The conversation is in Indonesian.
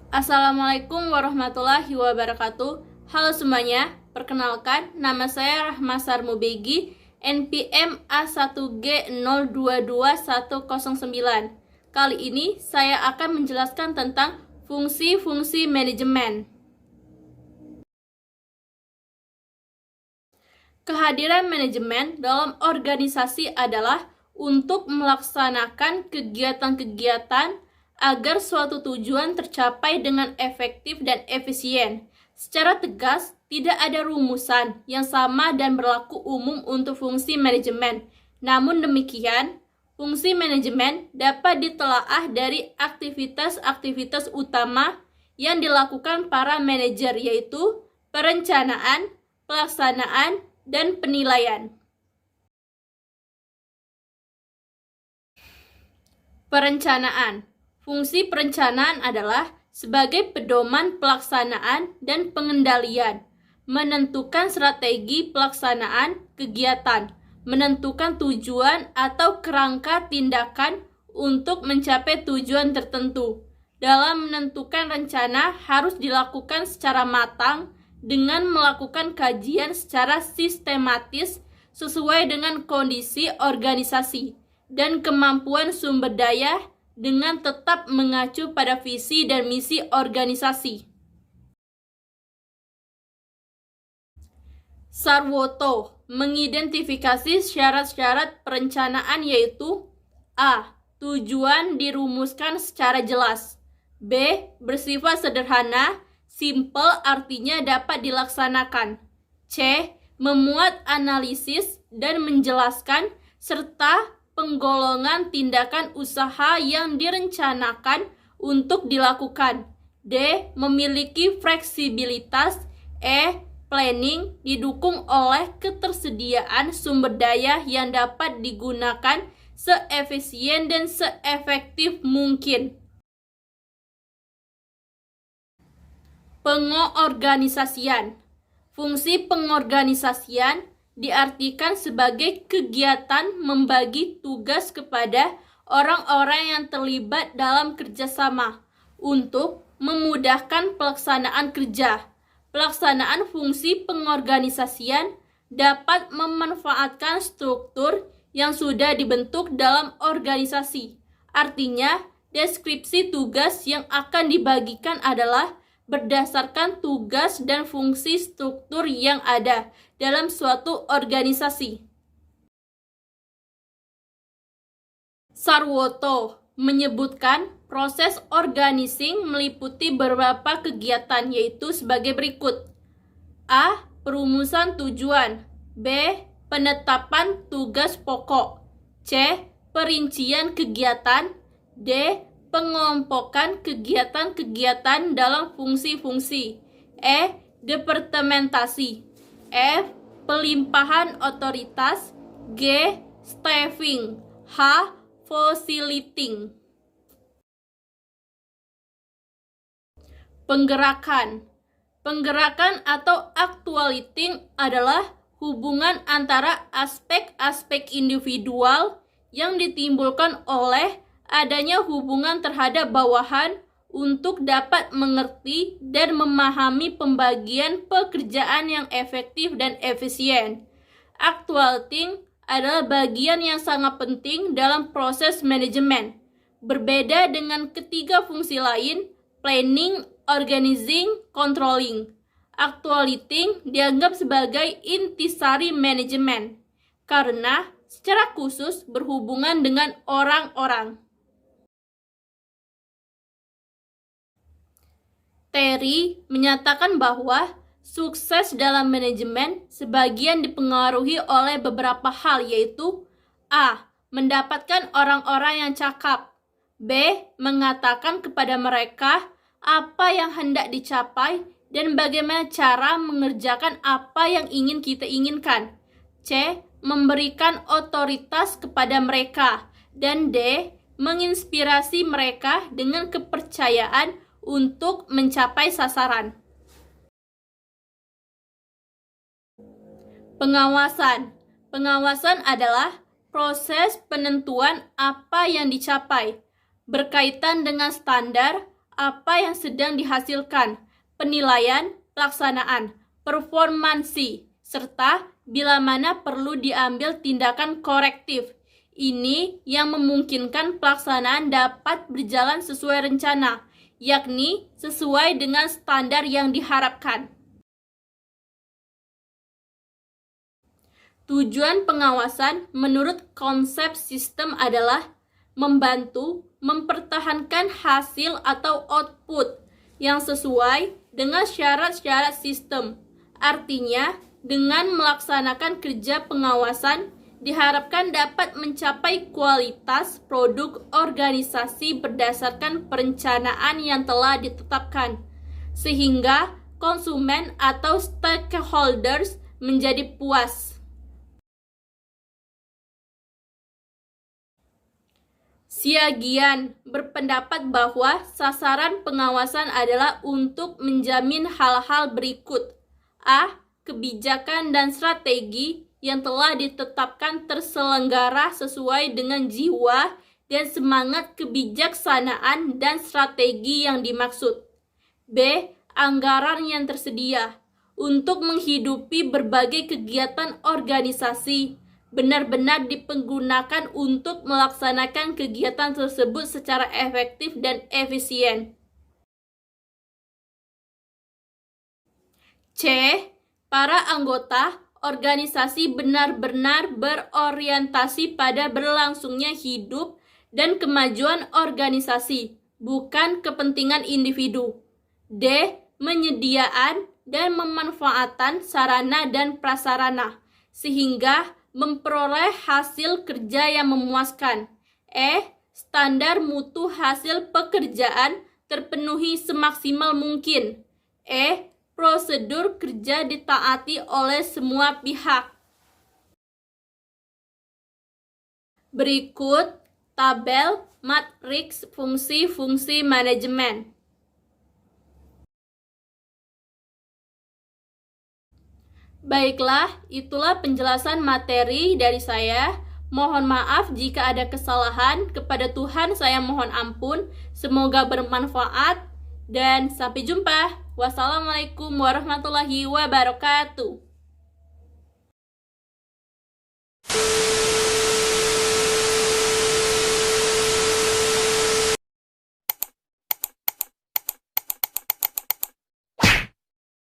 Assalamualaikum warahmatullahi wabarakatuh. Halo semuanya, perkenalkan nama saya Rahmasar Mubegi, NPM A1G022109. Kali ini saya akan menjelaskan tentang fungsi-fungsi manajemen. Kehadiran manajemen dalam organisasi adalah untuk melaksanakan kegiatan-kegiatan agar suatu tujuan tercapai dengan efektif dan efisien. Secara tegas, tidak ada rumusan yang sama dan berlaku umum untuk fungsi manajemen. Namun demikian, fungsi manajemen dapat ditelaah dari aktivitas-aktivitas utama yang dilakukan para manajer, yaitu perencanaan, pelaksanaan, dan penilaian. Perencanaan. Fungsi perencanaan adalah sebagai pedoman pelaksanaan dan pengendalian, menentukan strategi pelaksanaan kegiatan, menentukan tujuan atau kerangka tindakan untuk mencapai tujuan tertentu. Dalam menentukan rencana harus dilakukan secara matang dengan melakukan kajian secara sistematis sesuai dengan kondisi organisasi dan kemampuan sumber daya dengan tetap mengacu pada visi dan misi organisasi. Sarwoto mengidentifikasi syarat-syarat perencanaan, yaitu A. Tujuan dirumuskan secara jelas. B. Bersifat sederhana, simple artinya dapat dilaksanakan. C. Memuat analisis dan menjelaskan serta penggolongan tindakan usaha yang direncanakan untuk dilakukan. D. Memiliki fleksibilitas. E. Planning didukung oleh ketersediaan sumber daya yang dapat digunakan seefisien dan seefektif mungkin. Pengorganisasian. Fungsi pengorganisasian diartikan sebagai kegiatan membagi tugas kepada orang-orang yang terlibat dalam kerjasama untuk memudahkan pelaksanaan kerja. Pelaksanaan fungsi pengorganisasian dapat memanfaatkan struktur yang sudah dibentuk dalam organisasi. Artinya, deskripsi tugas yang akan dibagikan adalah berdasarkan tugas dan fungsi struktur yang ada dalam suatu organisasi. Sarwoto menyebutkan proses organizing meliputi beberapa kegiatan, yaitu sebagai berikut. A. Perumusan tujuan. B. Penetapan tugas pokok. C. Perincian kegiatan. D. Pengelompokan kegiatan-kegiatan dalam fungsi-fungsi. E. Departementasi. F. Pelimpahan otoritas. G. Staffing. H. Facilitating. Penggerakan. Penggerakan atau actuating adalah hubungan antara aspek-aspek individual yang ditimbulkan oleh adanya hubungan terhadap bawahan untuk dapat mengerti dan memahami pembagian pekerjaan yang efektif dan efisien. Actuating adalah bagian yang sangat penting dalam proses manajemen. Berbeda dengan ketiga fungsi lain, planning, organizing, controlling. Actuating dianggap sebagai intisari manajemen karena secara khusus berhubungan dengan orang-orang. Terry menyatakan bahwa sukses dalam manajemen sebagian dipengaruhi oleh beberapa hal, yaitu A. Mendapatkan orang-orang yang cakap. B. Mengatakan kepada mereka apa yang hendak dicapai dan bagaimana cara mengerjakan apa yang ingin kita inginkan. C. Memberikan otoritas kepada mereka. Dan D. Menginspirasi mereka dengan kepercayaan untuk mencapai sasaran. Pengawasan. Pengawasan adalah proses penentuan apa yang dicapai, berkaitan dengan standar apa yang sedang dihasilkan, penilaian, pelaksanaan, performansi, serta bila mana perlu diambil tindakan korektif. Ini yang memungkinkan pelaksanaan dapat berjalan sesuai rencana, yakni sesuai dengan standar yang diharapkan. Tujuan pengawasan menurut konsep sistem adalah membantu mempertahankan hasil atau output yang sesuai dengan syarat-syarat sistem. Artinya, dengan melaksanakan kerja pengawasan, diharapkan dapat mencapai kualitas produk organisasi berdasarkan perencanaan yang telah ditetapkan, sehingga konsumen atau stakeholders menjadi puas. Siagian berpendapat bahwa sasaran pengawasan adalah untuk menjamin hal-hal berikut. A. Kebijakan dan strategi yang telah ditetapkan terselenggara sesuai dengan jiwa dan semangat kebijaksanaan dan strategi yang dimaksud. B. Anggaran yang tersedia untuk menghidupi berbagai kegiatan organisasi benar-benar dipergunakan untuk melaksanakan kegiatan tersebut secara efektif dan efisien. C. Para anggota organisasi benar-benar berorientasi pada berlangsungnya hidup dan kemajuan organisasi, bukan kepentingan individu. D. Menyediaan dan memanfaatkan sarana dan prasarana, sehingga memperoleh hasil kerja yang memuaskan. E. Standar mutu hasil pekerjaan terpenuhi semaksimal mungkin. E. Prosedur kerja ditaati oleh semua pihak. Berikut tabel matriks fungsi-fungsi manajemen. Baiklah, itulah penjelasan materi dari saya. Mohon maaf jika ada kesalahan. Kepada Tuhan saya mohon ampun. Semoga bermanfaat dan sampai jumpa. Wassalamualaikum warahmatullahi wabarakatuh.